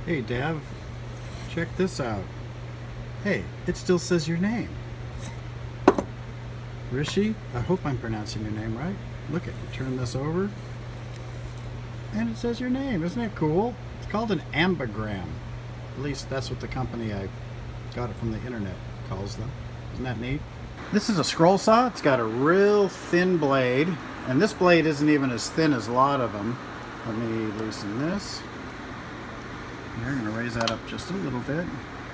Hey, Dav, check this out. Hey, it still says your name. Rishi, I hope I'm pronouncing your name right. Look at you turn this over, and it says your name. Isn't that cool? It's called an ambigram. At least that's what the company I got it from the internet calls them. Isn't that neat? This is a scroll saw. It's got a real thin blade, and this blade isn't even as thin as a lot of them. Let me loosen this. Here, I'm going to raise that up just a little bit.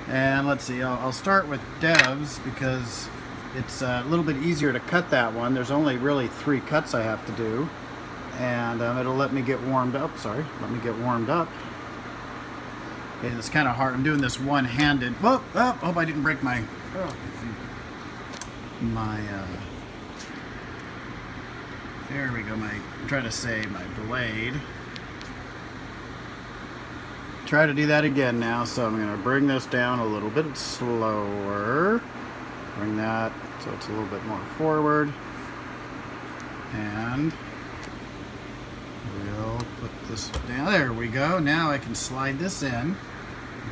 And let's see, I'll start with Dev's because it's a little bit easier to cut that one. There's only really 3 cuts I have to do. And it'll let me get warmed up. Sorry, let me get warmed up. And it's kind of hard. I'm doing this one-handed. Oh, hope I didn't break my... there we go, I'm trying to say my blade. Try to do that again now, so I'm going to bring this down a little bit slower. Bring that so it's a little bit more forward. And we'll put this down. There we go. Now I can slide this in.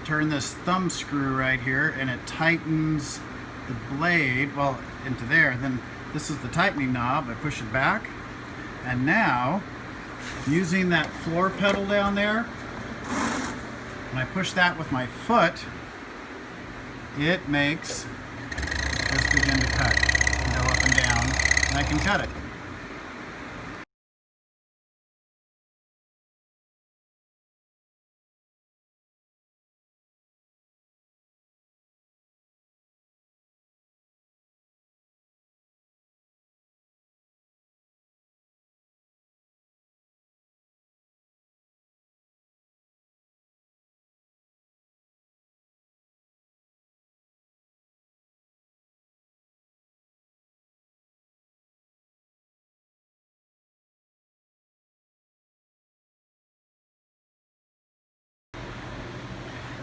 Turn this thumb screw right here, and it tightens the blade, well, into there. Then this is the tightening knob. I push it back. And now, using that floor pedal down there, when I push that with my foot, it makes this begin to cut. Go up and down, and I can cut it.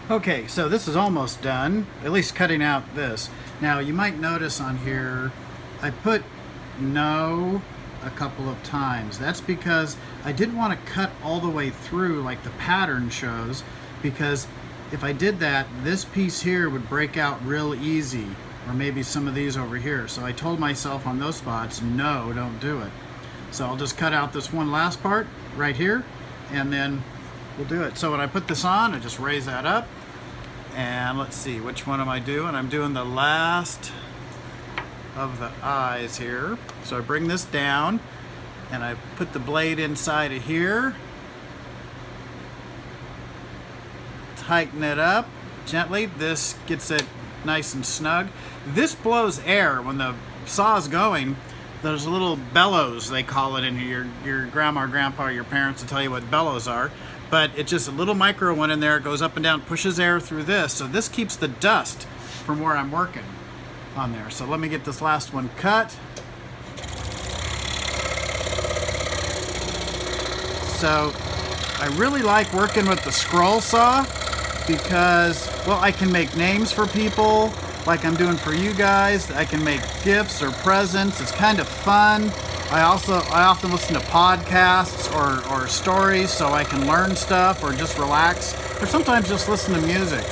Okay, so this is almost done, at least cutting out this. Now you might notice on here, I put no a couple of times. That's because I didn't want to cut all the way through like the pattern shows, because if I did that, this piece here would break out real easy, or maybe some of these over here. So I told myself on those spots, no, don't do it. So I'll just cut out this one last part right here, and then we'll do it. So when I put this on, I just raise that up. And let's see, which one am I doing? I'm doing the last of the eyes here. So I bring this down and I put the blade inside of here. Tighten it up gently. This gets it nice and snug. This blows air when the saw's going. There's a little bellows, they call it in here. Your grandma or grandpa or your parents will tell you what bellows are. But it's just a little micro one in there. It goes up and down, pushes air through this. So this keeps the dust from where I'm working on there. So let me get this last one cut. So I really like working with the scroll saw because, well, I can make names for people like I'm doing for you guys. I can make gifts or presents. It's kind of fun. I often listen to podcasts or stories so I can learn stuff or just relax, or sometimes just listen to music.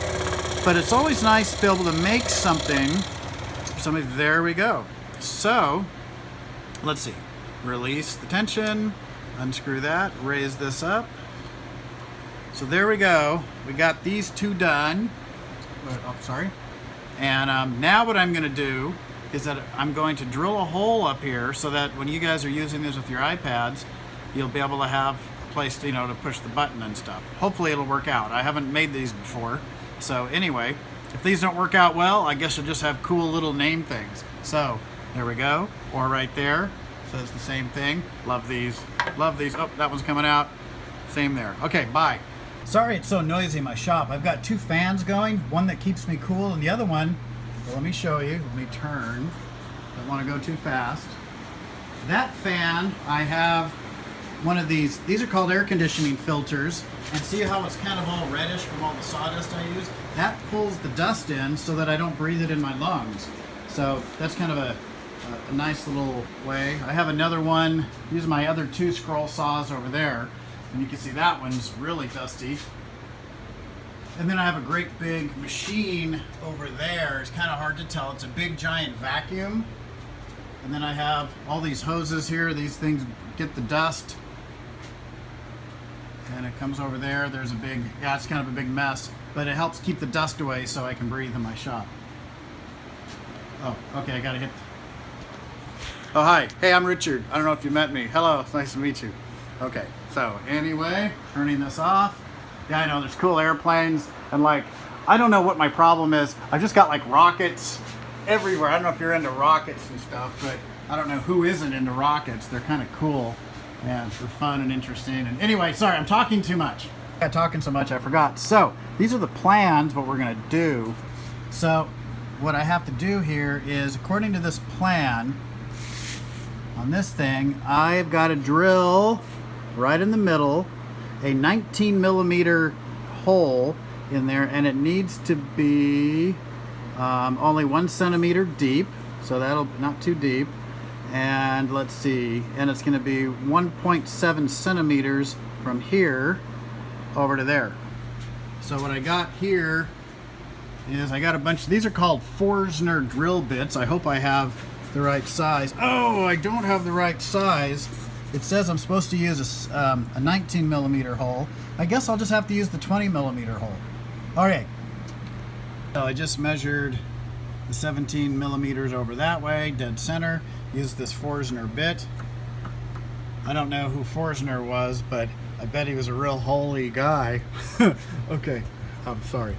But it's always nice to be able to make something for somebody. There we go. So let's see. Release the tension, unscrew that, raise this up. So there we go. We got these 2 done. Oh, sorry. And now what I'm going to do is that I'm going to drill a hole up here so that when you guys are using this with your iPads, you'll be able to have a place to, to push the button and stuff. Hopefully it'll work out. I haven't made these before. So anyway, if these don't work out well, I guess you'll just have cool little name things. So there we go. Or right there says the same thing. Love these. Love these. Oh, that one's coming out. Same there. Okay, bye. Sorry it's so noisy in my shop. I've got 2 fans going, one that keeps me cool and the other one, well, let me show you. Let me turn. Don't want to go too fast. That fan, I have one of these. These are called air conditioning filters. And see how it's kind of all reddish from all the sawdust I use? That pulls the dust in so that I don't breathe it in my lungs. So that's kind of a nice little way. I have another one. These are my other 2 scroll saws over there. And you can see that one's really dusty. And then I have a great big machine over there. It's kind of hard to tell. It's a big giant vacuum. And then I have all these hoses here. These things get the dust. And it comes over there. There's a big, yeah, it's kind of a big mess, but it helps keep the dust away so I can breathe in my shop. Oh, okay, I gotta hit. Oh, hi. Hey, I'm Richard. I don't know if you met me. Hello, it's nice to meet you. Okay, so anyway, turning this off. Yeah, I know, there's cool airplanes, and like, I don't know what my problem is. I've just got like rockets everywhere. I don't know if you're into rockets and stuff, but I don't know who isn't into rockets. They're kind of cool, and they're fun and interesting. And anyway, sorry, I'm talking too much. I'm talking so much, I forgot. So, these are the plans, what we're gonna do. So, what I have to do here is, according to this plan, on this thing, I've got to drill right in the middle a 19 millimeter hole in there, and it needs to be only 1 centimeter deep, so that'll not too deep. And let's see, and it's going to be 1.7 centimeters from here over to there. So what I got here is I got a bunch, these are called Forstner drill bits. I hope I have the right size. Oh, I don't have the right size. It says I'm supposed to use a 19 millimeter hole. I guess I'll just have to use the 20 millimeter hole. Okay. So I just measured the 17 millimeters over that way, dead center. Use this Forstner bit. I don't know who Forstner was, but I bet he was a real holy guy. Okay, I'm sorry.